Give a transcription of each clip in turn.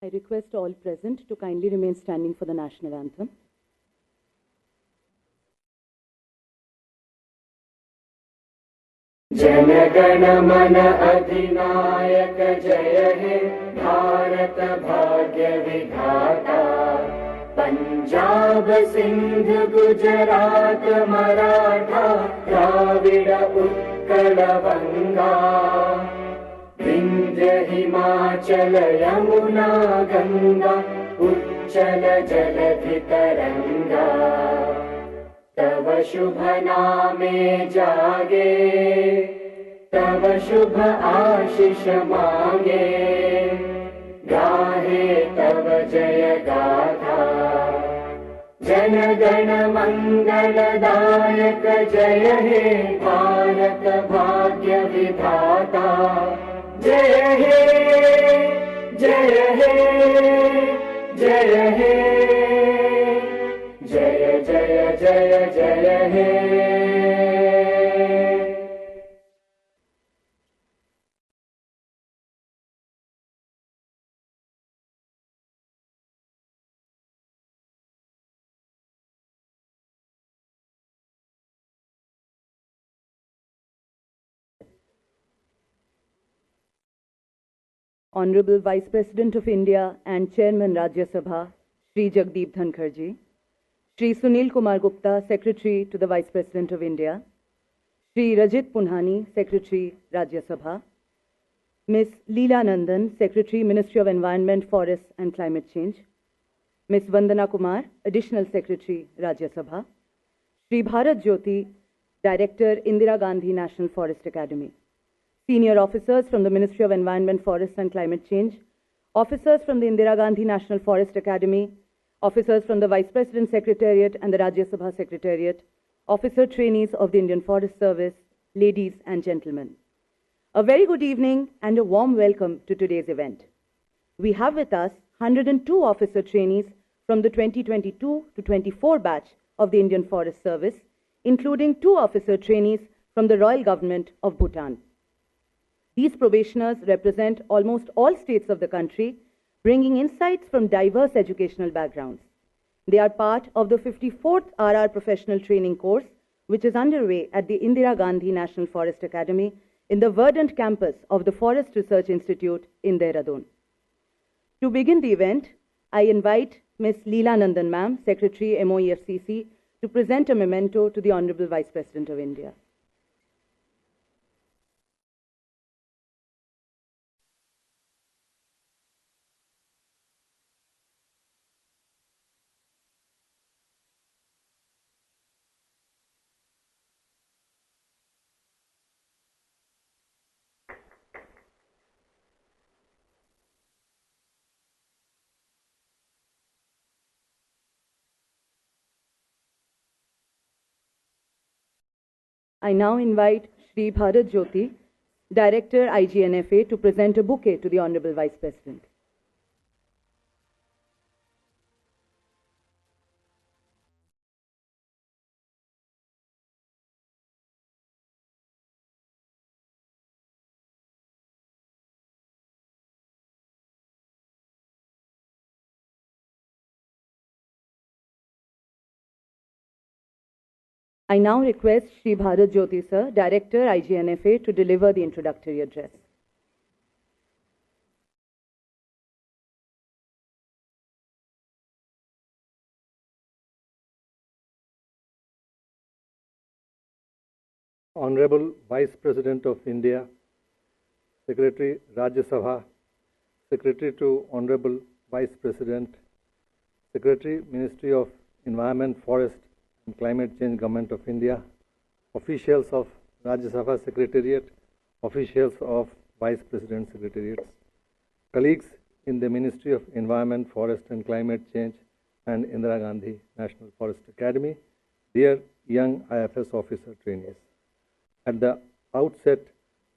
I request all present to kindly remain standing for the national anthem. Jana Gana मन अधिनायक जय हे भारत भाग्य विधाता। पंजाब सिंध गुजरात मराठा द्राविड़ उत्कल बंगा। विंध्य हिमाचल यमुना गंगा उच्चल जलधि तरंगा। तव शुभ नामे जागे तव शुभ आशीष मांगे। गाहे तव जय गाथा जन गण मंगलदायक जय हे भारत भाग्य विधाता। जय हे जय हे जय हे जय जय जय जय हे। Honorable Vice President of India and Chairman Rajya Sabha, Shri Jagdeep Dhankar ji, Shri Sunil Kumar Gupta, Secretary to the Vice President of India, Shri Rajit Punhani, Secretary Rajya Sabha, Ms. Leela Nandan, Secretary Ministry of Environment, Forests and Climate Change, Ms. Vandana Kumar, Additional Secretary Rajya Sabha, Shri Bharat Jyoti, Director Indira Gandhi National Forest Academy, senior officers from the Ministry of Environment, Forests and Climate Change, officers from the Indira Gandhi National Forest Academy, officers from the Vice President Secretariat and the Rajya Sabha Secretariat, officer trainees of the Indian Forest Service, ladies and gentlemen. A very good evening and a warm welcome to today's event. We have with us 102 officer trainees from the 2022 to 24 batch of the Indian Forest Service, including 2 officer trainees from the Royal Government of Bhutan. These probationers represent almost all states of the country, bringing insights from diverse educational backgrounds. They are part of the 54th RR Professional Training Course, which is underway at the Indira Gandhi National Forest Academy in the verdant campus of the Forest Research Institute in Dehradun. To begin the event, I invite Ms. Leela Nandan Ma'am, Secretary MOEFCC, to present a memento to the Honorable Vice President of India. I now invite Shri Bharat Jyoti, Director IGNFA, to present a bouquet to the Honorable Vice President. I now request Shri Bharat Jyoti Sir, Director IGNFA, to deliver the introductory address. Honorable Vice President of India, Secretary Rajya Sabha, Secretary to Honorable Vice President, Secretary Ministry of Environment, Forest and Climate Change, Government of India, officials of Rajya Sabha Secretariat, officials of Vice President Secretariats, colleagues in the Ministry of Environment, Forest and Climate Change and Indira Gandhi National Forest Academy, dear young IFS officer trainees. At the outset,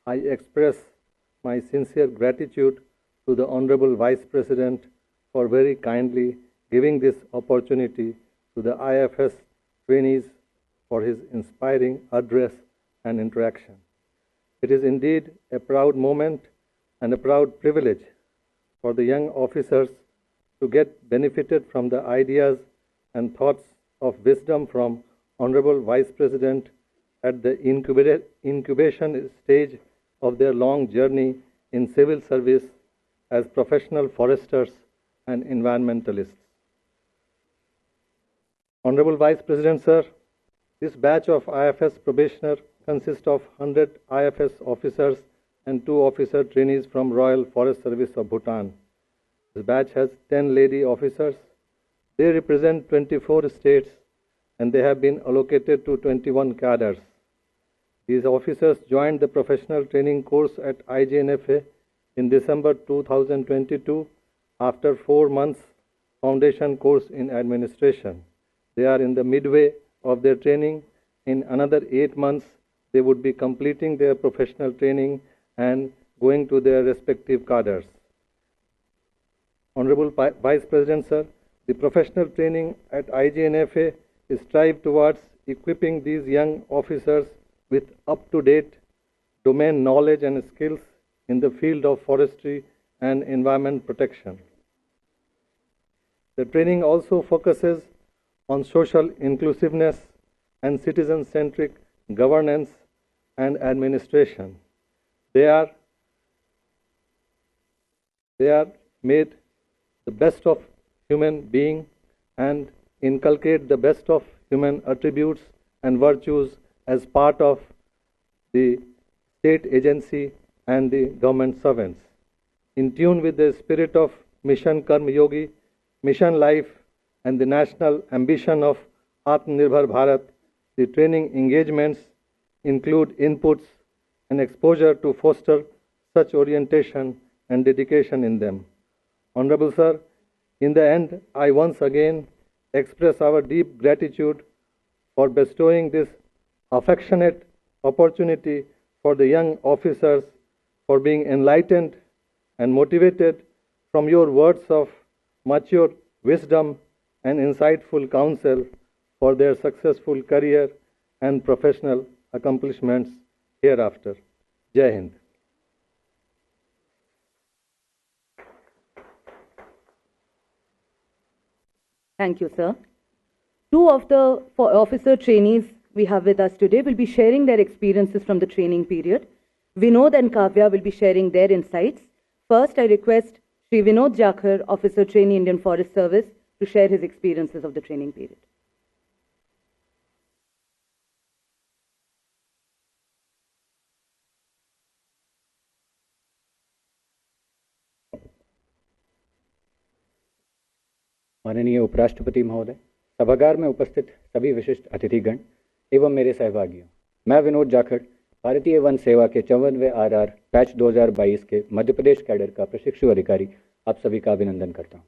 I express my sincere gratitude to the Honorable Vice President for very kindly giving this opportunity to the IFS trainees for his inspiring address and interaction. It is indeed a proud moment and a proud privilege for the young officers to get benefited from the ideas and thoughts of wisdom from Honorable Vice President at the incubation stage of their long journey in civil service as professional foresters and environmentalists. Honorable Vice President, sir, this batch of IFS probationer consists of 100 IFS officers and 2 officer trainees from Royal Forest Service of Bhutan. This batch has 10 lady officers. They represent 24 states and they have been allocated to 21 cadres. These officers joined the professional training course at IJNFA in December 2022 after 4 months foundation course in administration. They are in the midway of their training. In another 8 months, they would be completing their professional training and going to their respective cadres. Honorable Vice President, sir, the professional training at IJNFA is strive towards equipping these young officers with up-to-date domain knowledge and skills in the field of forestry and environment protection. The training also focuses on social inclusiveness and citizen-centric governance and administration. They are made the best of human being and inculcate the best of human attributes and virtues as part of the state agency and the government servants. In tune with the spirit of Mission Karma Yogi, Mission Life, and the national ambition of Atmanirbhar Bharat, the training engagements include inputs and exposure to foster such orientation and dedication in them. Honorable Sir, in the end, I once again express our deep gratitude for bestowing this affectionate opportunity for the young officers, for being enlightened and motivated from your words of mature wisdom and insightful counsel for their successful career and professional accomplishments hereafter. Jai Hind. Thank you, sir. 2 of the officer trainees we have with us today will be sharing their experiences from the training period. Vinod and Kavya will be sharing their insights. First, I request Shri Vinod Jakhar, Officer Trainee, Indian Forest Service, to share his experiences of the training period. माननीय उपराष्ट्रपति महोदय, सभागार में उपस्थित सभी विशिष्ट अतिथिगण एवं मेरे सहभागियों, मैं विनोद जाखड़, भारतीय वन सेवा के 54वें RR बैच 2022 के मध्य प्रदेश कैडर का प्रशिक्षु अधिकारी आप सभी का अभिनंदन करता हूं।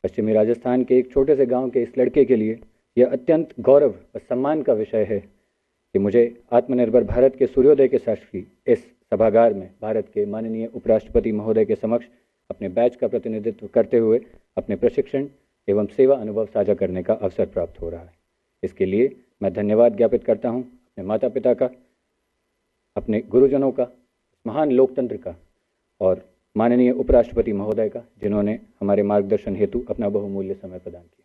पश्चिमी राजस्थान के एक छोटे से गांव के इस लड़के के लिए यह अत्यंत गौरव और सम्मान का विषय है कि मुझे आत्मनिर्भर भारत के सूर्योदय के साक्षी इस सभागार में भारत के माननीय उपराष्ट्रपति महोदय के समक्ष अपने बैच का प्रतिनिधित्व करते हुए अपने प्रशिक्षण एवं सेवा अनुभव साझा करने का अवसर प्राप्त हो रहा है। इसके लिए मैं धन्यवाद ज्ञापित करता हूं अपने माता पिता का, अपने गुरुजनों का, महान लोकतंत्र का और माननीय उपराष्ट्रपति महोदय का, जिन्होंने हमारे मार्गदर्शन हेतु अपना बहुमूल्य समय प्रदान किया।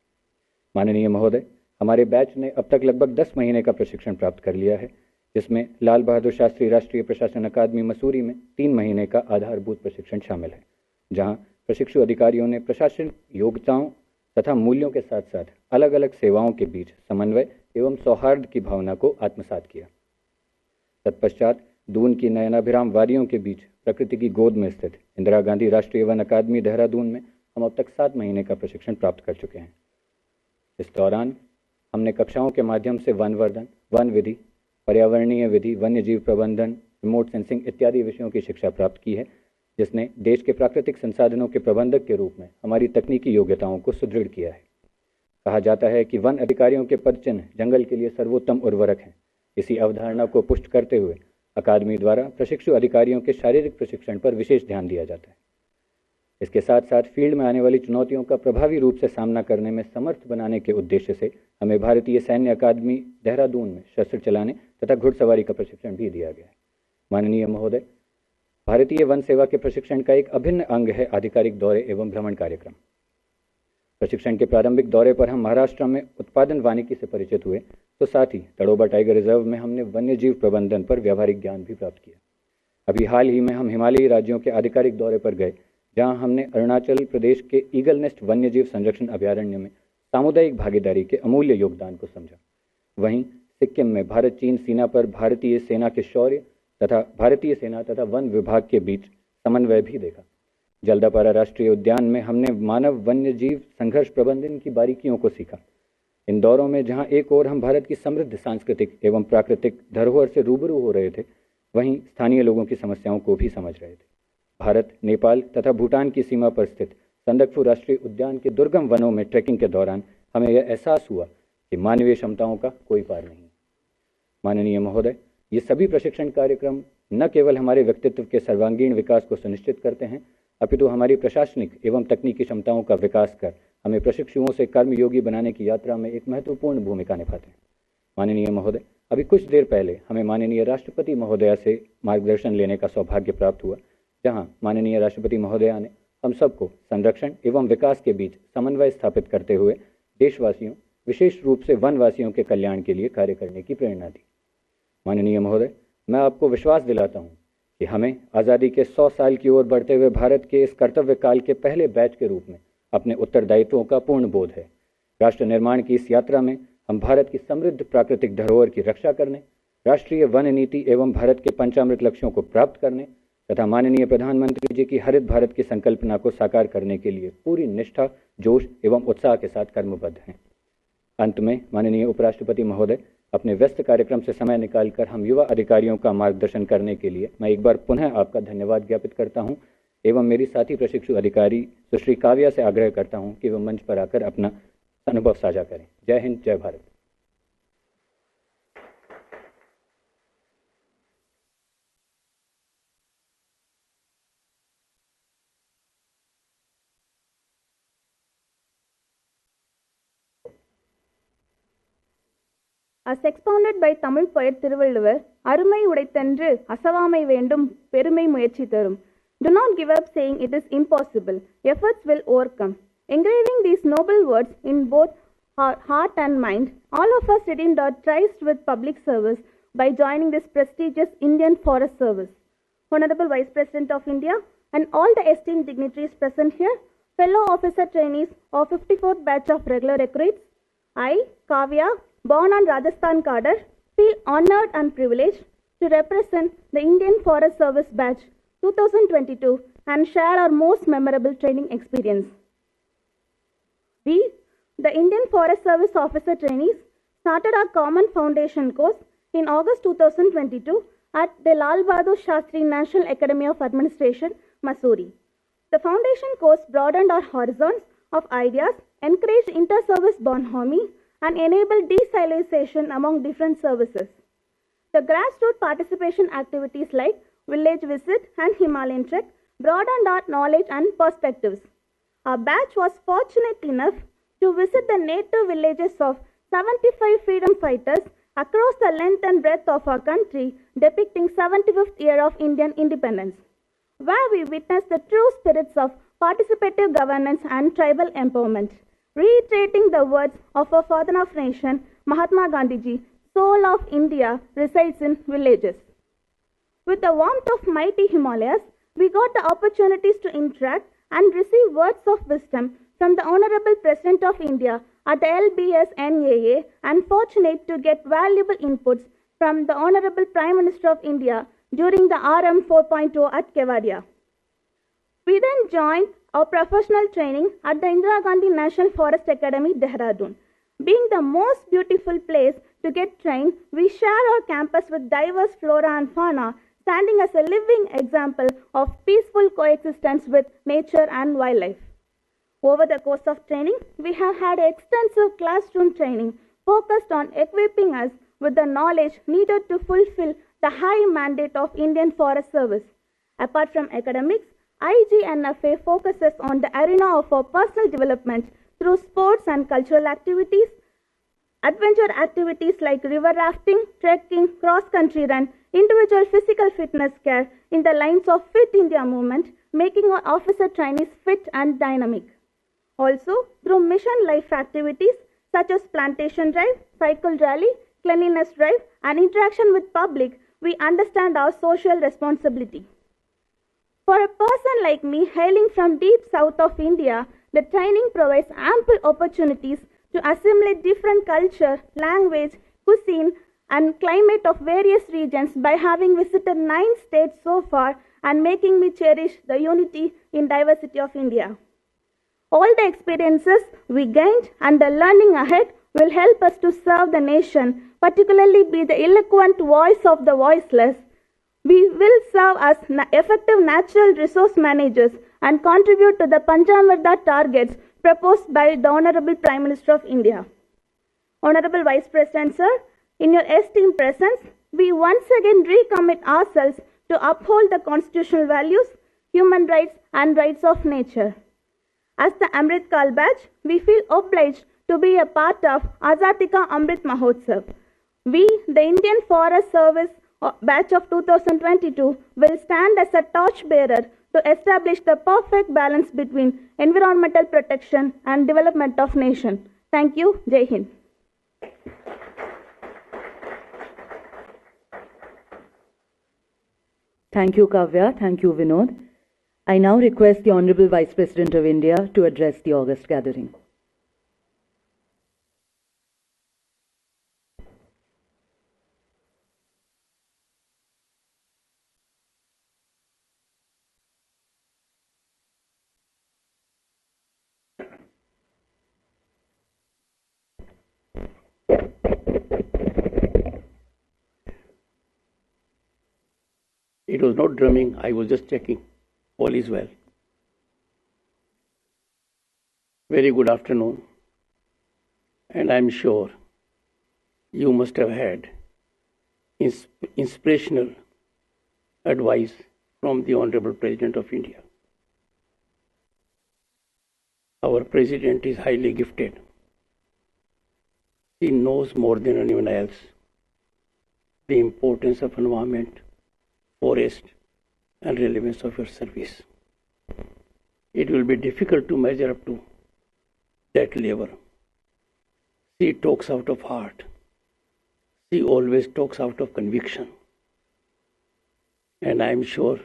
माननीय महोदय, हमारे बैच ने अब तक लगभग 10 महीने का प्रशिक्षण प्राप्त कर लिया है, जिसमें लाल बहादुर शास्त्री राष्ट्रीय प्रशासन अकादमी मसूरी में 3 महीने का आधारभूत प्रशिक्षण शामिल है, जहां प्रशिक्षु अधिकारियों ने प्रशासनिक योग्यताओं तथा मूल्यों के साथ साथ अलग अलग सेवाओं के बीच समन्वय एवं सौहार्द की भावना को आत्मसात किया। तत्पश्चात दून की नयनाभिराम वादियों के बीच प्रकृति की गोद में स्थित इंदिरा गांधी राष्ट्रीय वन अकादमी देहरादून में हम अब तक 7 महीने का प्रशिक्षण प्राप्त कर चुके हैं। इस दौरान हमने कक्षाओं के माध्यम से वनवर्धन, वन विधि, पर्यावरणीय विधि, वन्य जीव प्रबंधन, रिमोट सेंसिंग इत्यादि विषयों की शिक्षा प्राप्त की है, जिसने देश के प्राकृतिक संसाधनों के प्रबंधक के रूप में हमारी तकनीकी योग्यताओं को सुदृढ़ किया है। कहा जाता है कि वन अधिकारियों के पदचिन्ह जंगल के लिए सर्वोत्तम उर्वरक हैं। इसी अवधारणा को पुष्ट करते हुए अकादमी द्वारा प्रशिक्षु अधिकारियों के शारीरिक प्रशिक्षण पर विशेष ध्यान दिया जाता है। इसके साथ साथ फील्ड में आने वाली चुनौतियों का प्रभावी रूप से सामना करने में समर्थ बनाने के उद्देश्य से हमें भारतीय सैन्य अकादमी देहरादून में शस्त्र चलाने तथा घुड़सवारी का प्रशिक्षण भी दिया गया है। माननीय महोदय, भारतीय वन सेवा के प्रशिक्षण का एक अभिन्न अंग है आधिकारिक दौरे एवं भ्रमण कार्यक्रम। प्रशिक्षण के प्रारंभिक दौरे पर हम महाराष्ट्र में उत्पादन वानिकी से परिचित हुए, तो साथ ही तड़ोबा टाइगर रिजर्व में हमने वन्य जीव प्रबंधन पर व्यावहारिक ज्ञान भी प्राप्त किया। अभी हाल ही में हम हिमालयी राज्यों के आधिकारिक दौरे पर गए, जहां हमने अरुणाचल प्रदेश के ईगल नेस्ट वन्य जीव संरक्षण अभयारण्य में सामुदायिक भागीदारी के अमूल्य योगदान को समझा। वहीं सिक्किम में भारत चीन सीमा पर भारतीय सेना के शौर्य तथा भारतीय सेना तथा वन विभाग के बीच समन्वय भी देखा। जल्दापारा राष्ट्रीय उद्यान में हमने मानव वन्य जीव संघर्ष प्रबंधन की बारीकियों को सीखा। इन दौरों में जहां एक ओर हम भारत की समृद्ध सांस्कृतिक एवं प्राकृतिक धरोहर से रूबरू हो रहे थे, वहीं स्थानीय लोगों की समस्याओं को भी समझ रहे थे। भारत, नेपाल तथा भूटान की सीमा पर स्थित संदकफू राष्ट्रीय उद्यान के दुर्गम वनों में ट्रैकिंग के दौरान हमें यह एहसास हुआ कि मानवीय क्षमताओं का कोई पार नहीं। माननीय महोदय, ये सभी प्रशिक्षण कार्यक्रम न केवल हमारे व्यक्तित्व के सर्वांगीण विकास को सुनिश्चित करते हैं, अपितु हमारी प्रशासनिक एवं तकनीकी क्षमताओं का विकास कर हमें प्रशिक्षुओं से कर्मयोगी बनाने की यात्रा में एक महत्वपूर्ण भूमिका निभाते हैं। माननीय महोदय, अभी कुछ देर पहले हमें माननीय राष्ट्रपति महोदया से मार्गदर्शन लेने का सौभाग्य प्राप्त हुआ, जहां माननीय राष्ट्रपति महोदया ने हम सबको संरक्षण एवं विकास के बीच समन्वय स्थापित करते हुए देशवासियों, विशेष रूप से वनवासियों के कल्याण के लिए कार्य करने की प्रेरणा दी। माननीय महोदय, मैं आपको विश्वास दिलाता हूं कि हमें आज़ादी के 100 साल की ओर बढ़ते हुए भारत के इस कर्तव्य काल के पहले बैच के रूप में अपने उत्तरदायित्वों का पूर्ण बोध है। राष्ट्र निर्माण की इस यात्रा में हम भारत की समृद्ध प्राकृतिक धरोहर की रक्षा करने, राष्ट्रीय वन नीति एवं भारत के पंचामृत लक्ष्यों को प्राप्त करने तथा माननीय प्रधानमंत्री जी की हरित भारत की संकल्पना को साकार करने के लिए पूरी निष्ठा, जोश एवं उत्साह के साथ कर्मबद्ध हैं। अंत में माननीय उपराष्ट्रपति महोदय, अपने व्यस्त कार्यक्रम से समय निकालकर हम युवा अधिकारियों का मार्गदर्शन करने के लिए मैं एक बार पुनः आपका धन्यवाद ज्ञापित करता हूं एवं मेरी साथी प्रशिक्षु अधिकारी सुश्री काव्या से आग्रह करता हूं कि वह मंच पर आकर अपना अनुभव साझा करें। जय हिंद, जय Bharat. As expounded by Tamil poet Thiruvalluvar, அருமை உடைத்தன்று அசவாமை வேண்டும் பெருமை முயற்சி தரும். Do not give up saying it is impossible. Efforts will overcome. Engraving these noble words in both heart and mind, all of us redeemed our tryst with public service by joining this prestigious Indian Forest Service. Honorable Vice President of India and all the esteemed dignitaries present here, fellow officer trainees of 54th batch of regular recruits, I, Kavya, born on Rajasthan cadre, feel honored and privileged to represent the Indian Forest Service batch 2022 and share our most memorable training experience. We, the Indian Forest Service officer trainees, started our common foundation course in August 2022 at the Lal Bahadur Shastri National Academy of Administration, Mussoorie. The foundation course broadened our horizons of ideas, encouraged inter-service bond harmony, and enabled desilization among different services. The grassroots participation activities like village visit and Himalayan trek broadened our knowledge and perspectives. Our batch was fortunate enough to visit the native villages of 75 freedom fighters across the length and breadth of our country, depicting 75th year of Indian independence, where we witnessed the true spirits of participative governance and tribal empowerment. Reiterating the words of our father of nation, Mahatma Gandhi ji, soul of India resides in villages. With the warmth of mighty Himalayas, we got the opportunities to interact and receive words of wisdom from the Honorable President of India at the LBS NAA and fortunate to get valuable inputs from the Honorable Prime Minister of India during the RM 4.0 at Kevadia. We then joined our professional training at the Indira Gandhi National Forest Academy, Dehradun. Being the most beautiful place to get trained, we share our campus with diverse flora and fauna, standing as a living example of peaceful coexistence with nature and wildlife. Over the course of training, we have had extensive classroom training focused on equipping us with the knowledge needed to fulfill the high mandate of Indian Forest Service. Apart from academics, IGNFA focuses on the arena of our personal development through sports and cultural activities, adventure activities like river rafting, trekking, cross-country run, individual physical fitness care in the lines of Fit India movement, making our officer trainees fit and dynamic. Also, through mission life activities such as plantation drive, cycle rally, cleanliness drive, and interaction with public, we understand our social responsibility. For a person like me hailing from deep south of India, the training provides ample opportunities to assimilate different culture, language, cuisine, and climate of various regions by having visited 9 states so far and making me cherish the unity in diversity of India. All the experiences we gained and the learning ahead will help us to serve the nation, particularly be the eloquent voice of the voiceless. We will serve as effective natural resource managers and contribute to the Panchamrita targets proposed by the Honorable Prime Minister of India. Honorable Vice President, sir, in your esteemed presence, we once again recommit ourselves to uphold the constitutional values, human rights, and rights of nature. As the Amrit Kal batch, we feel obliged to be a part of Azadi Ka Amrit Mahotsav. We, the Indian Forest Service batch of 2022, will stand as a torchbearer to establish the perfect balance between environmental protection and development of nation. Thank you. Jai Hind. Thank you, Kavya. Thank you, Vinod. I now request the Honorable Vice President of India to address the August gathering. It was not drumming, I was just checking. All is well. Very good afternoon. And I'm sure you must have had inspirational advice from the Honorable President of India. Our President is highly gifted. He knows more than anyone else the importance of environment, forest, and relevance of your service. It will be difficult to measure up to that level. She talks out of heart. She always talks out of conviction. And I am sure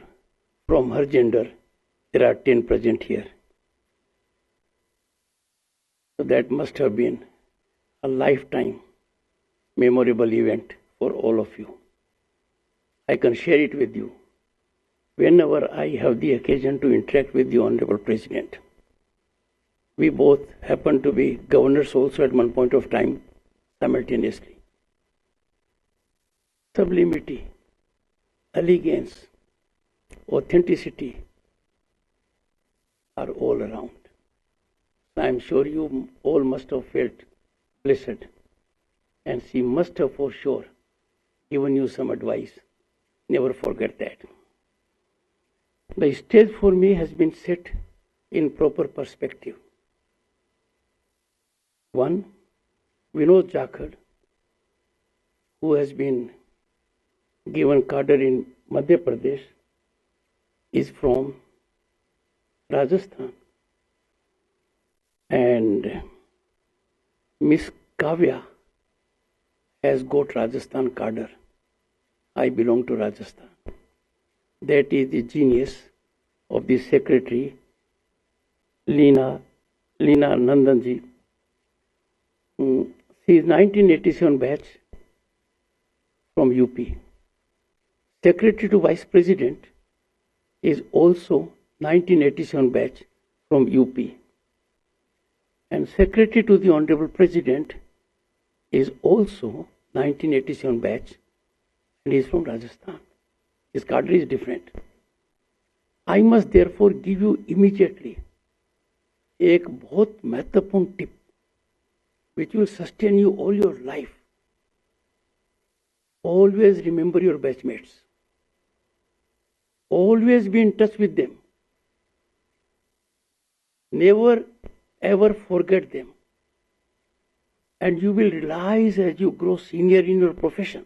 from her gender, there are 10 present here. So that must have been a lifetime memorable event for all of you. I can share it with you whenever I have the occasion to interact with the Honorable President. We both happen to be governors also at one point of time simultaneously. Sublimity, elegance, authenticity are all around. I am sure you all must have felt blessed, and she must have for sure given you some advice. Never forget that. The stage for me has been set in proper perspective. One, Vinod Jakhar, who has been given cadre in Madhya Pradesh, is from Rajasthan. And Miss Kavya has got Rajasthan cadre. I belong to Rajasthan. That is the genius of the secretary, Leena Nandanji. She is 1987 batch from UP. Secretary to Vice President is also 1987 batch from UP. And Secretary to the Honorable President is also 1987 batch and is from Rajasthan. His cadre is different. I must therefore give you immediately एक बहुत महत्वपूर्ण tip which will sustain you all your life. Always remember your batchmates. Always be in touch with them. Never ever forget them. And you will realize as you grow senior in your profession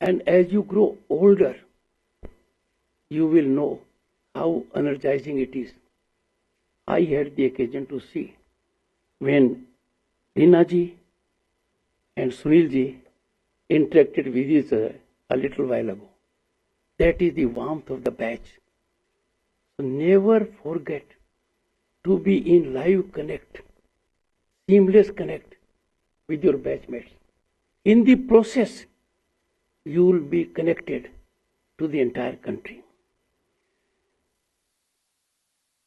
And as you grow older, you will know how energizing it is. I had the occasion to see when Reena ji and Sunil ji interacted with each other a little while ago. That is the warmth of the batch. So never forget to be in live connect, seamless connect with your batchmates. In the process, you will be connected to the entire country.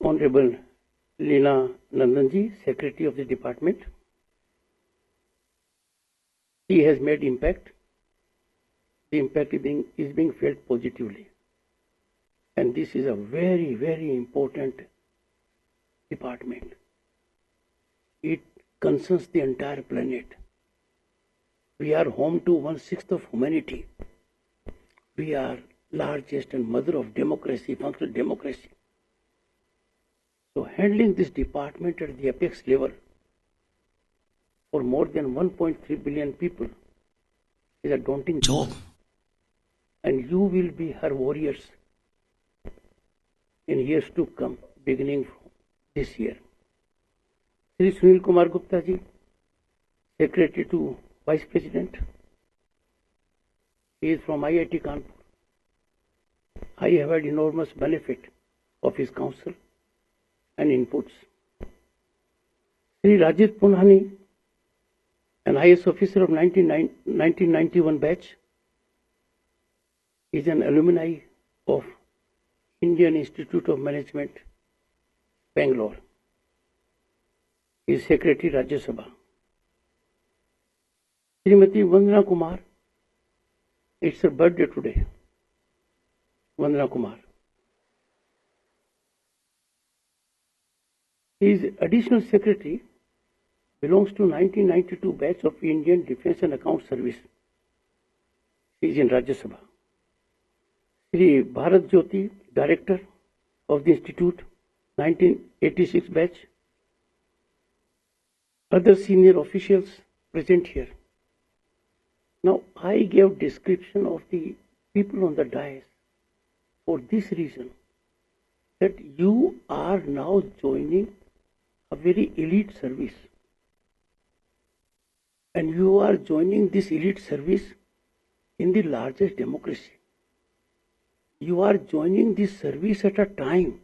Honorable Leena Nandanji, Secretary of the Department, she has made impact. The impact is being felt positively. And this is a very, very important department. It concerns the entire planet. We are home to 1/6 of humanity. We are largest and mother of democracy, functional democracy. So handling this department at the apex level for more than 1.3 billion people is a daunting job. And you will be her warriors in years to come, beginning from this year. Shri Sunil Kumar Gupta ji, Secretary to Vice President. He is from IIT Kanpur. I have had enormous benefit of his counsel and inputs. Shri Rajit Punhani, an IS officer of 1991 batch, is an alumni of Indian Institute of Management, Bangalore. He is Secretary Rajya Sabha. Srimati Vandana Kumar, it's her birthday today. Vandana Kumar. He is Additional Secretary, belongs to 1992 batch of Indian Defence and Account Service. He is in Rajya Sabha. Shri Bharat Jyoti, Director of the Institute, 1986 batch. Other senior officials present here. Now, I gave description of the people on the dais for this reason, that you are now joining a very elite service. And you are joining this elite service in the largest democracy. You are joining this service at a time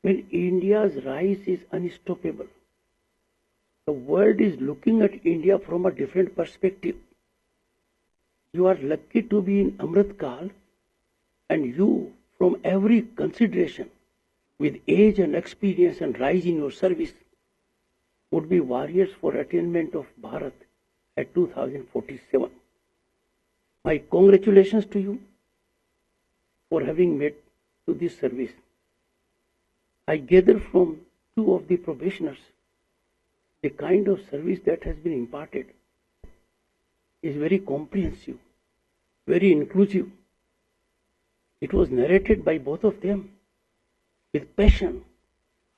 when India's rise is unstoppable. The world is looking at India from a different perspective. You are lucky to be in Amrit Kal, and you, from every consideration, with age and experience and rise in your service, would be warriors for attainment of Bharat at 2047. My congratulations to you for having made to this service. I gather from two of the probationers the kind of service that has been imparted is very comprehensive, very inclusive. It was narrated by both of them with passion.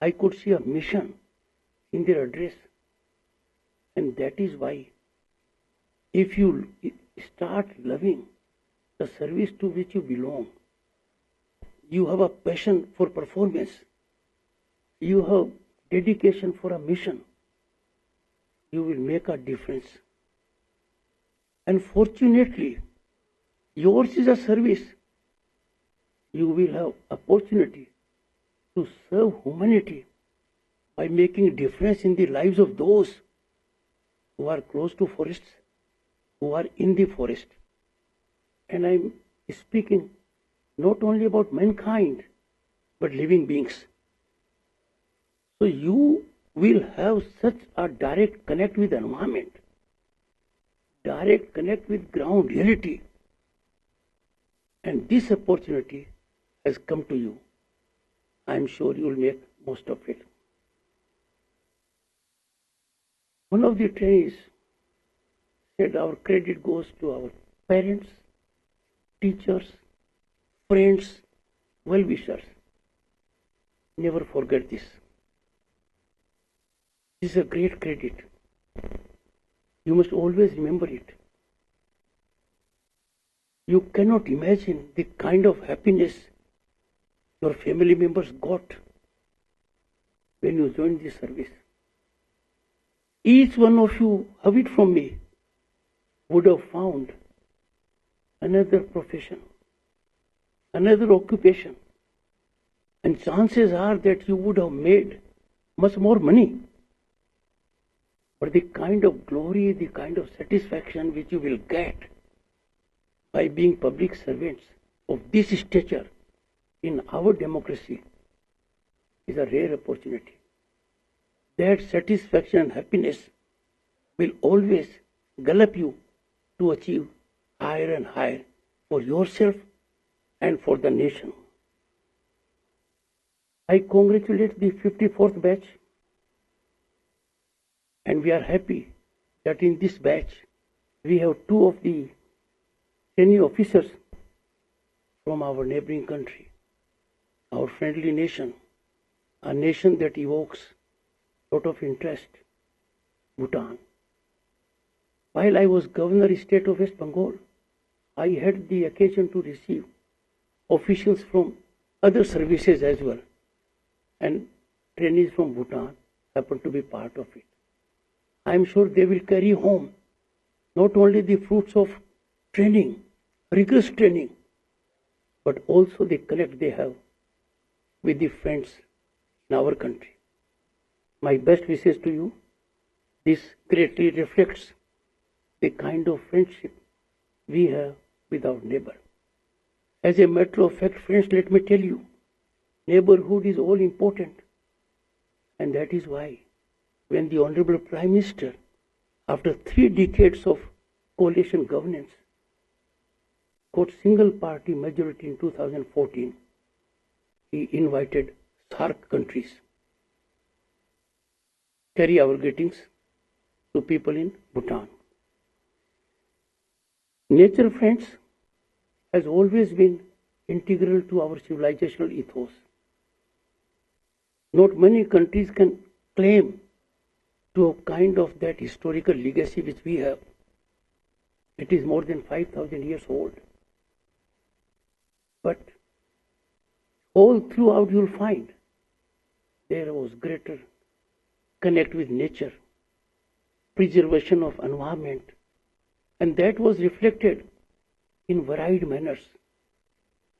I could see a mission in their address. And that is why, if you start loving the service to which you belong, you have a passion for performance, you have dedication for a mission, you will make a difference. And fortunately, yours is a service. You will have opportunity to serve humanity by making a difference in the lives of those who are close to forests, who are in the forest. And I'm speaking not only about mankind, but living beings. So you will have such a direct connect with the environment, direct connect with ground reality. And this opportunity has come to you. I'm sure you will make most of it. One of the trainees said our credit goes to our parents, teachers, friends, well-wishers. Never forget this. This is a great credit. You must always remember it. You cannot imagine the kind of happiness your family members got when you joined this service. Each one of you, have it from me, would have found another profession, another occupation, and chances are that you would have made much more money. But the kind of glory, the kind of satisfaction which you will get by being public servants of this stature in our democracy is a rare opportunity. That satisfaction and happiness will always gallop you to achieve higher and higher for yourself and for the nation. I congratulate the 54th batch, and we are happy that in this batch we have two of the senior officers from our neighboring country, our friendly nation, a nation that evokes a lot of interest, Bhutan. While I was Governor of State of West Bengal, I had the occasion to receive officials from other services as well, and trainees from Bhutan happened to be part of it. I am sure they will carry home not only the fruits of training, rigorous training, but also the connect they have with the friends in our country. My best wishes to you. This greatly reflects the kind of friendship we have with our neighbor. As a matter of fact, friends, let me tell you, neighborhood is all important. And that is why when the Honorable Prime Minister, after 3 decades of coalition governance, got single party majority in 2014, he invited SAARC countries. Carry our greetings to people in Bhutan. Nature, friends, has always been integral to our civilizational ethos. Not many countries can claim to have kind of that historical legacy which we have. It is more than 5,000 years old. But all throughout you will find there was greater connect with nature, preservation of environment, and that was reflected in varied manners.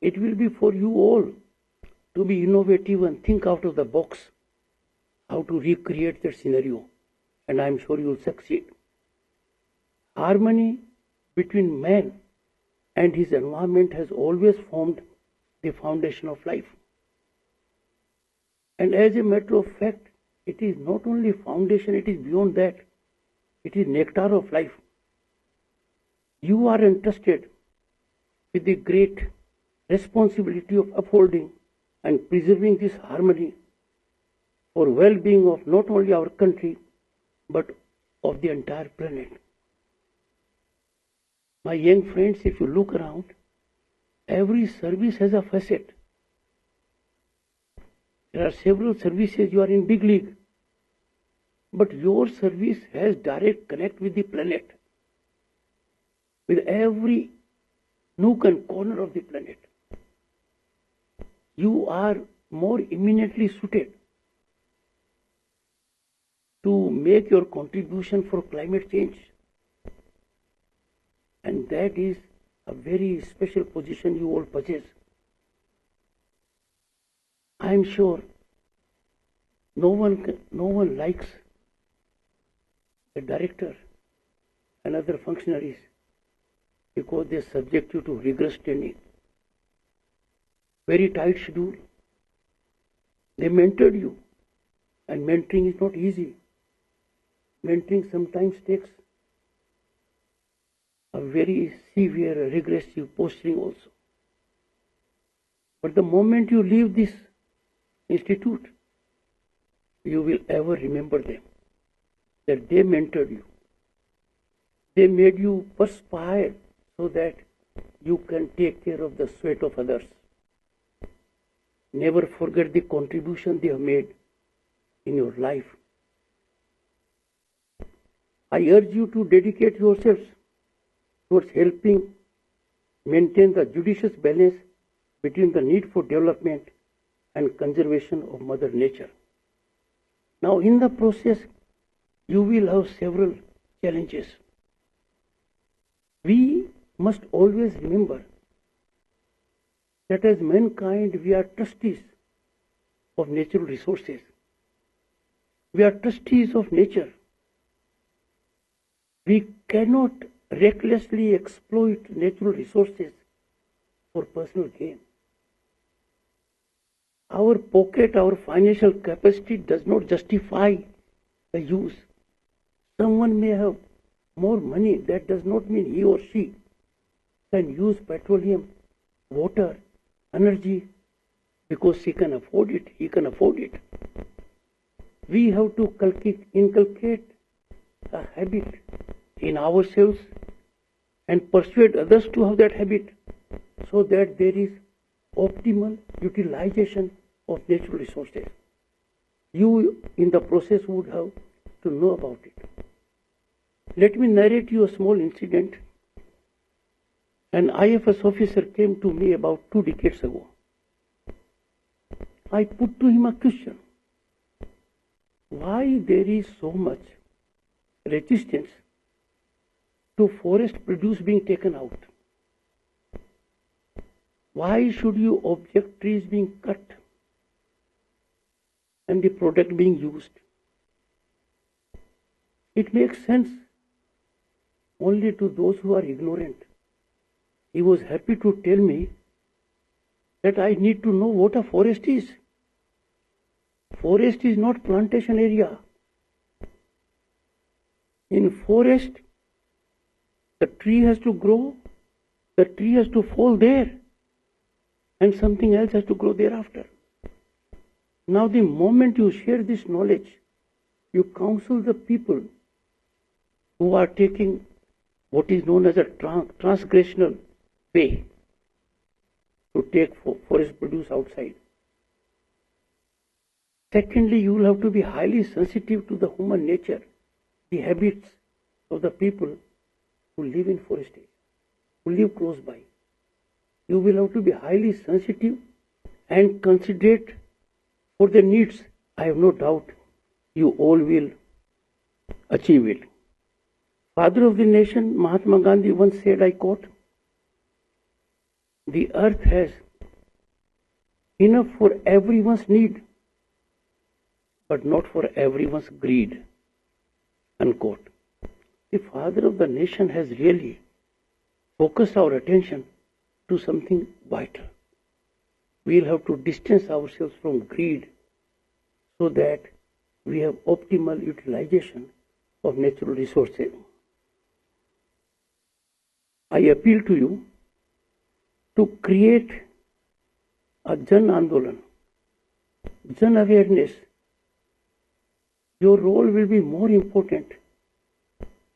It will be for you all to be innovative and think out of the box how to recreate that scenario, and I am sure you will succeed. Harmony between man and his environment has always formed the foundation of life. And as a matter of fact, it is not only foundation, it is beyond that. It is nectar of life. You are entrusted with the great responsibility of upholding and preserving this harmony for well-being of not only our country, but of the entire planet. My young friends, if you look around, every service has a facet. There are several services, you are in big league, but your service has direct connect with the planet, with every nook and corner of the planet. You are more eminently suited to make your contribution for climate change. And that is a very special position you all possess. I am sure no one likes a director and other functionaries because they subject you to rigorous training, very tight schedule. They mentored you, and mentoring is not easy. Mentoring sometimes takes a very severe, regressive posturing also. But the moment you leave this institute, you will ever remember them, that they mentored you. They made you perspire so that you can take care of the sweat of others. Never forget the contribution they have made in your life. I urge you to dedicate yourselves towards helping maintain the judicious balance between the need for development and conservation of Mother Nature. Now, in the process, you will have several challenges. We must always remember that as mankind, we are trustees of natural resources. We are trustees of nature. We cannot recklessly exploit natural resources for personal gain. Our pocket, our financial capacity does not justify the use. Someone may have more money. That does not mean he or she can use petroleum, water, energy because he can afford it. He can afford it. We have to inculcate a habit in ourselves and persuade others to have that habit so that there is optimal utilization of natural resources. You in the process would have to know about it. Let me narrate you a small incident. An IFS officer came to me about 2 decades ago. I put to him a question. Why there is so much resistance to forest produce being taken out? Why should you object trees being cut and the product being used? It makes sense only to those who are ignorant. He was happy to tell me that I need to know what a forest is. Forest is not plantation area. In forest, the tree has to grow, the tree has to fall there, and something else has to grow thereafter. Now, the moment you share this knowledge, you counsel the people who are taking what is known as a transgressional way to take forest produce outside. Secondly, you will have to be highly sensitive to the human nature, the habits of the people who live in forest area, who live close by. You will have to be highly sensitive and considerate for their needs. I have no doubt you all will achieve it. Father of the nation, Mahatma Gandhi once said, I quote, "The earth has enough for everyone's need, but not for everyone's greed." Unquote. The father of the nation has really focused our attention to something vital. We'll have to distance ourselves from greed so that we have optimal utilization of natural resources. I appeal to you to create a Jan Andolan, Jan awareness. Your role will be more important,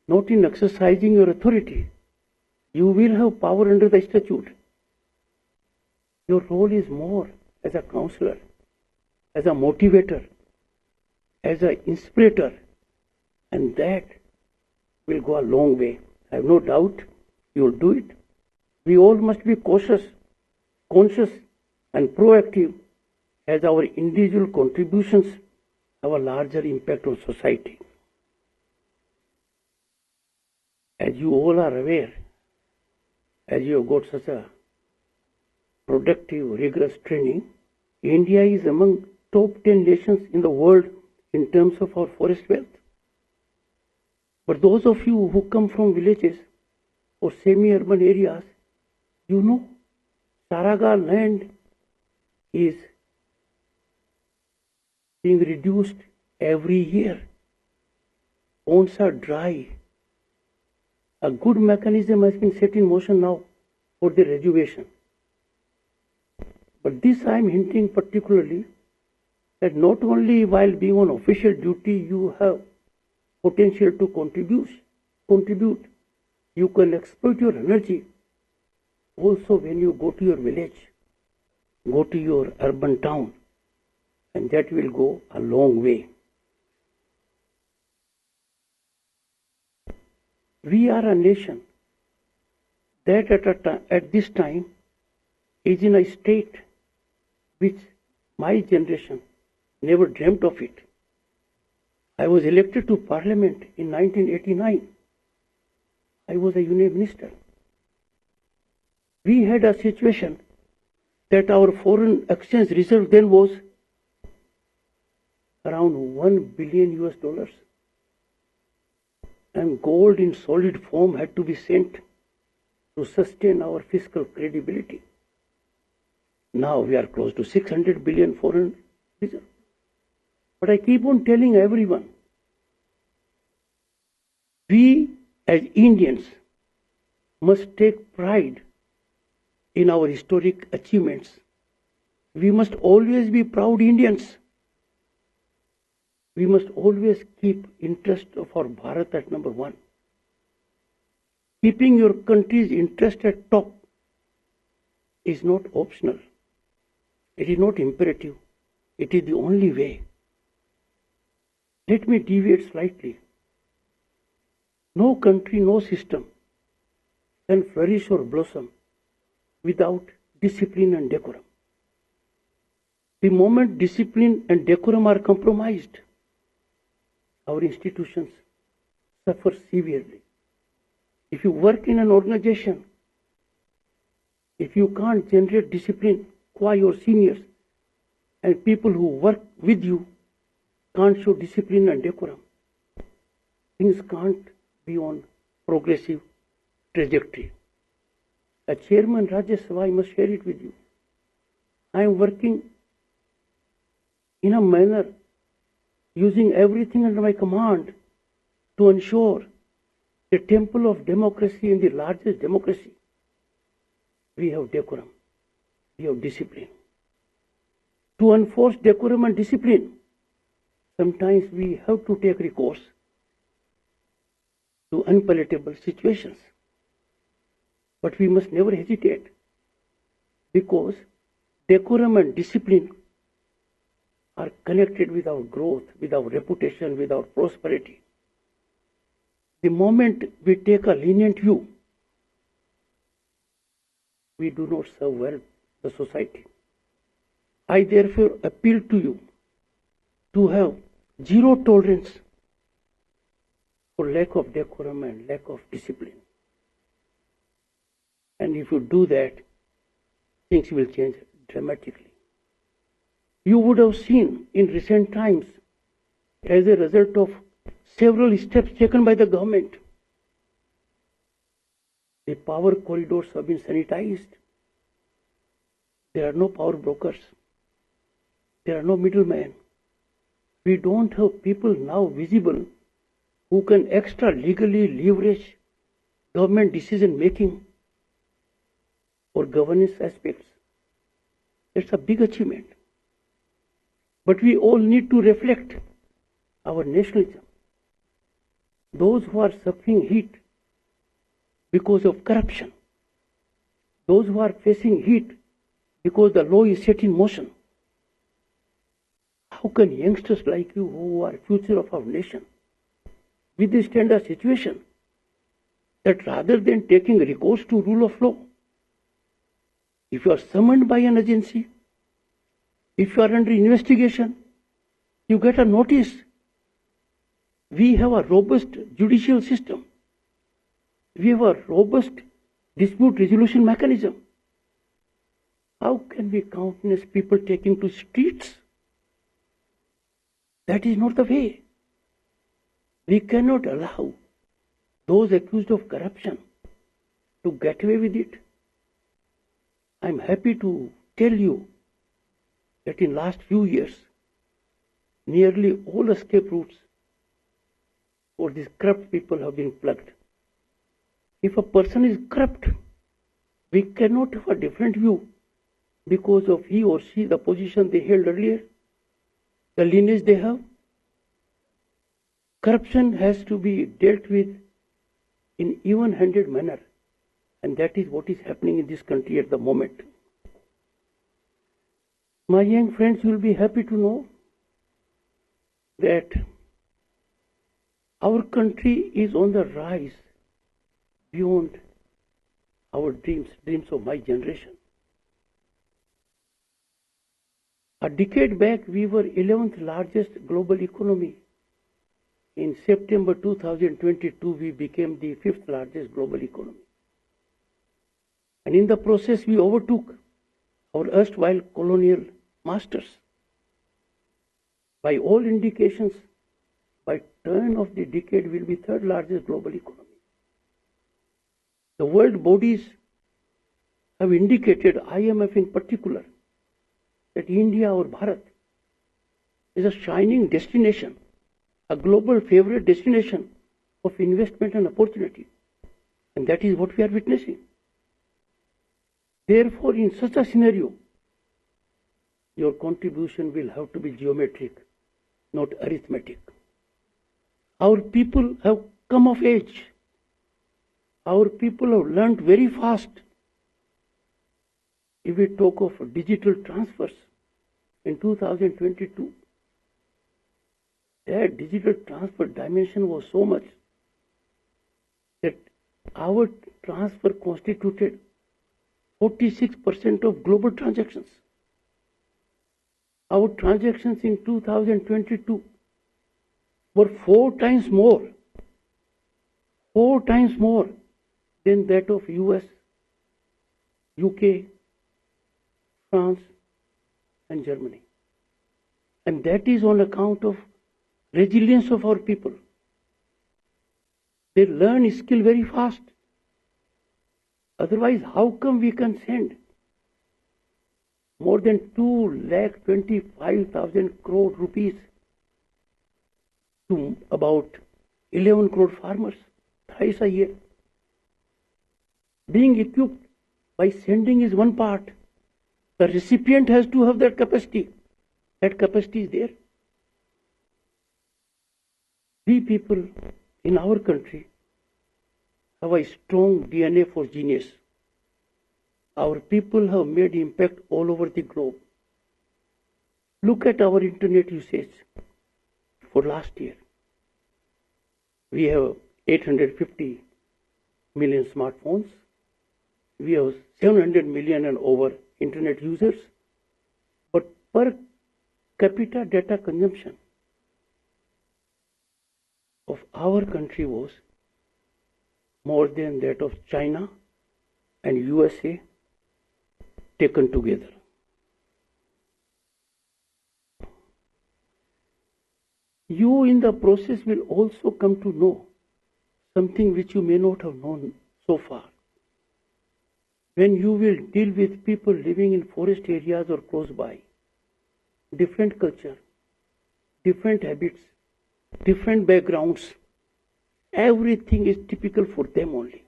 not in exercising your authority. You will have power under the statute. Your role is more as a counselor, as a motivator, as an inspirator, and that will go a long way. I have no doubt you will do it. We all must be cautious, conscious, and proactive as our individual contributions have a larger impact on society. As you all are aware, as you have got such a productive, rigorous training, India is among top 10 nations in the world in terms of our forest wealth. But those of you who come from villages or semi-urban areas, you know, Saraga land is being reduced every year. Ponds are dry. A good mechanism has been set in motion now for the rejuvenation. But this I am hinting particularly that not only while being on official duty you have potential to contribute, you can exploit your energy also when you go to your village, go to your urban town, and that will go a long way. We are a nation That at this time is in a state which my generation never dreamt of it. I was elected to Parliament in 1989. I was a Union Minister. We had a situation that our foreign exchange reserve then was around $1 billion, and gold in solid form had to be sent to sustain our fiscal credibility. Now we are close to 600 billion foreign reserve. But I keep on telling everyone, we as Indians must take pride in our historic achievements. We must always be proud Indians. We must always keep interest of our Bharat at number one. Keeping your country's interest at top is not optional. It is not imperative. It is the only way. Let me deviate slightly. No country, no system can flourish or blossom without discipline and decorum. The moment discipline and decorum are compromised, our institutions suffer severely. If you work in an organization, if you can't generate discipline qua your seniors, and people who work with you can't show discipline and decorum, things can't be on progressive trajectory. As Chairman Rajya Sabha, I must share it with you. I am working in a manner using everything under my command to ensure the temple of democracy in the largest democracy. We have decorum, we have discipline. To enforce decorum and discipline, sometimes we have to take recourse to unpalatable situations. But we must never hesitate, because decorum and discipline are connected with our growth, with our reputation, with our prosperity. The moment we take a lenient view, we do not serve well the society. I therefore appeal to you to have zero tolerance for lack of decorum and lack of discipline. And if you do that, things will change dramatically. You would have seen in recent times, as a result of several steps taken by the government, the power corridors have been sanitized. There are no power brokers. There are no middlemen. We don't have people now visible who can extra legally leverage government decision making or governance aspects. That's a big achievement. But we all need to reflect our nationalism. Those who are suffering heat because of corruption, those who are facing heat because the law is set in motion, how can youngsters like you, who are future of our nation, withstand a situation that rather than taking recourse to rule of law, if you are summoned by an agency, if you are under investigation, you get a notice. We have a robust judicial system. We have a robust dispute resolution mechanism. How can we countenance people taking to streets? That is not the way. We cannot allow those accused of corruption to get away with it. I am happy to tell you that in last few years, nearly all escape routes for these corrupt people have been plugged. If a person is corrupt, we cannot have a different view because of he or she, the position they held earlier, the lineage they have. Corruption has to be dealt with in even-handed manner, and that is what is happening in this country at the moment. My young friends, you will be happy to know that our country is on the rise beyond our dreams of my generation. A decade back, we were 11th largest global economy. In September 2022, we became the 5th largest global economy. And in the process, we overtook our erstwhile colonial masters. By all indications, by turn of the decade, we'll be 3rd largest global economy. The world bodies have indicated, IMF in particular, that India or Bharat is a shining destination, a global favorite destination of investment and opportunity. And that is what we are witnessing. Therefore, in such a scenario, your contribution will have to be geometric, not arithmetic. Our people have come of age. Our people have learnt very fast. If we talk of digital transfers in 2022, that digital transfer dimension was so much that our transfer constituted 46% of global transactions. Our transactions in 2022 were 4 times more than that of US, UK, France, and Germany. And that is on account of resilience of our people. They learn skill very fast. Otherwise, how come we can send more than 2,25,000 crore rupees to about 11 crore farmers thrice a year? Being equipped by sending is one part. The recipient has to have that capacity. That capacity is there. We people in our country have a strong DNA for genius. Our people have made impact all over the globe. Look at our internet usage for last year. We have 850 million smartphones. We have 700 million and over internet users. But per capita data consumption of our country was more than that of China and USA taken together. You in the process will also come to know something which you may not have known so far. When you will deal with people living in forest areas or close by, different culture, different habits, different backgrounds, everything is typical for them only.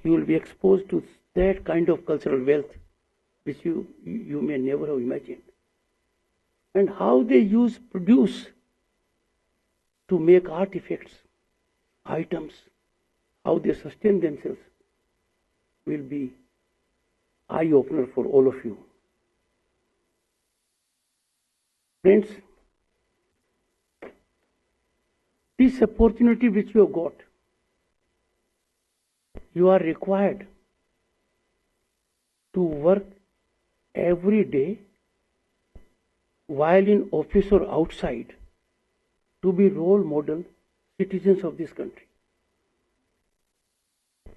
You will be exposed to that kind of cultural wealth which you may never have imagined. And how they use produce to make artifacts, items, how they sustain themselves will be eye-opener for all of you. Friends, this opportunity which you have got, you are required to work every day while in office or outside to be role model citizens of this country.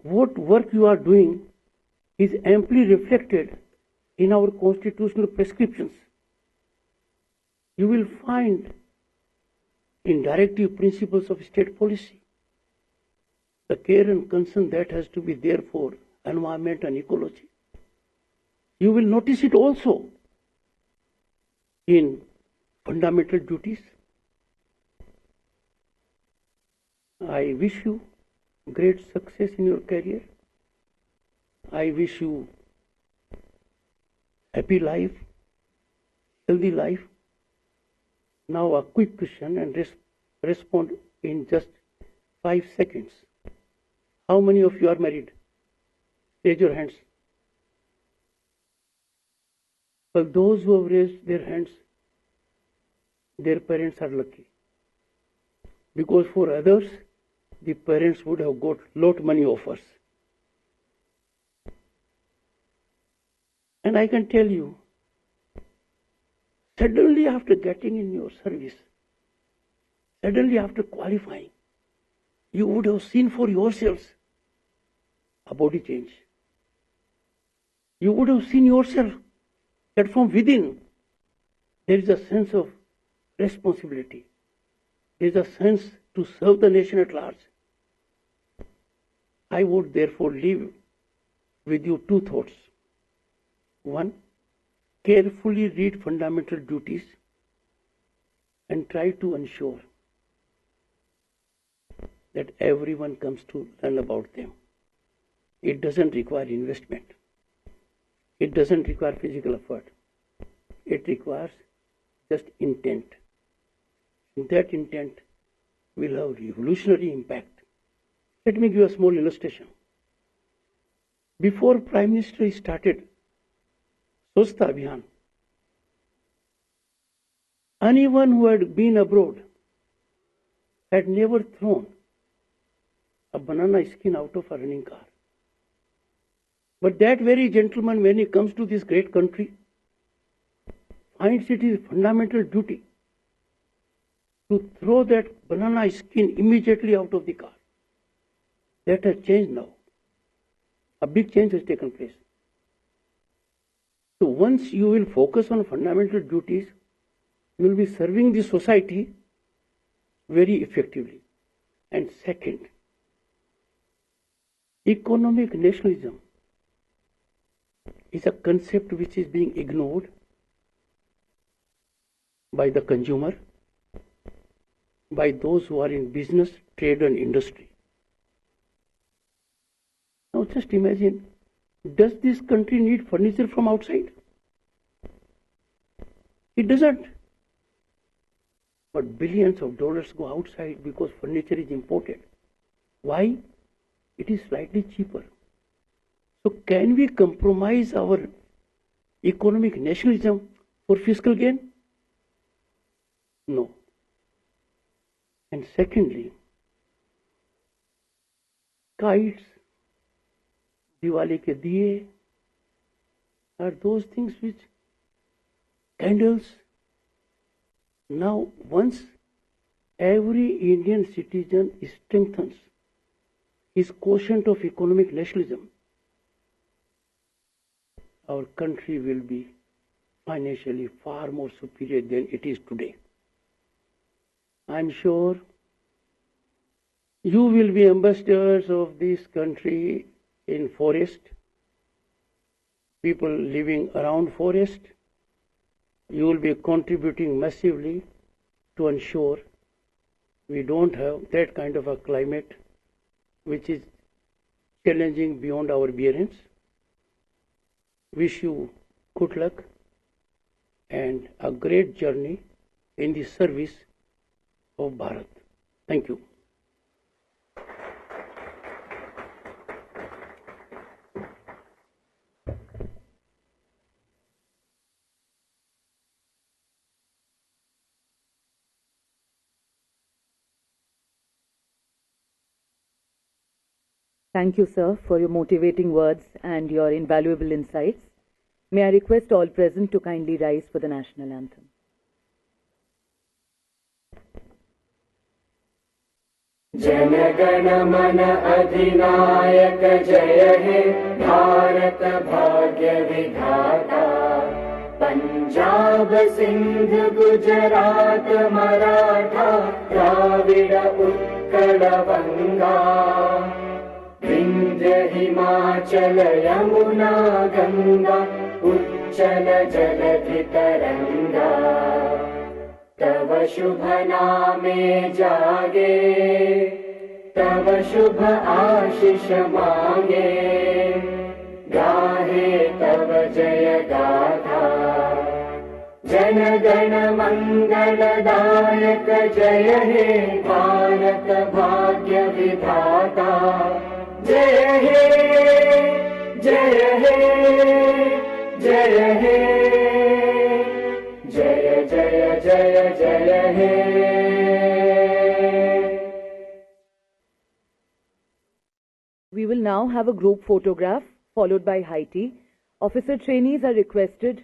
What work you are doing is amply reflected in our constitutional prescriptions. You will find in directive principles of state policy the care and concern that has to be there for environment and ecology. You will notice it also in fundamental duties. I wish you great success in your career. I wish you happy life, healthy life. Now a quick question and respond in just 5 seconds. How many of you are married? Raise your hands. Well, those who have raised their hands, their parents are lucky. Because for others, the parents would have got lot many offers. And I can tell you, suddenly after getting in your service, suddenly after qualifying, you would have seen for yourselves a body change. You would have seen yourself that from within there is a sense of responsibility. There is a sense to serve the nation at large. I would therefore leave with you two thoughts. One, carefully read fundamental duties and try to ensure that everyone comes to learn about them. It doesn't require investment. It doesn't require physical effort. It requires just intent. And that intent will have revolutionary impact. Let me give a small illustration. Before Prime Minister started Swachhta Abhiyan, anyone who had been abroad had never thrown a banana skin out of a running car. But that very gentleman, when he comes to this great country, finds it his fundamental duty to throw that banana skin immediately out of the car. That has changed now. A big change has taken place. So once you will focus on fundamental duties, you will be serving the society very effectively. And second, economic nationalism is a concept which is being ignored by the consumer, by those who are in business, trade and industry. Now just imagine, does this country need furniture from outside? It doesn't. But billions of dollars go outside because furniture is imported. Why? It is slightly cheaper. So can we compromise our economic nationalism for fiscal gain? No. And secondly, kites, Diwali ke diye, are those things which, candles. Now, once every Indian citizen strengthens his quotient of economic nationalism, our country will be financially far more superior than it is today. I am sure you will be ambassadors of this country in forest, people living around forest. You will be contributing massively to ensure we don't have that kind of a climate which is challenging beyond our bearance. Wish you good luck and a great journey in the service of Bharat. Thank you. Thank you, sir, for your motivating words and your invaluable insights. May I request all present to kindly rise for the national anthem. Jana Gana मन अधिनायक जय हे भारत भाग्य विधाता पंजाब सिंध गुजरात मराठा द्राविड उत्कल बंगा विंध्य हिमाचल यमुना गंगा उच्चल जलधि तरंगा तव शुभ नामे जागे तव शुभ आशीष मांगे गाहे तव जय गाथा जन गण मंगलदायक जय हे भारत भाग्य विधाता जय हे जय हे जय हे जय जय जय जय हे We will now have a group photograph followed by high tea. Officer trainees are requested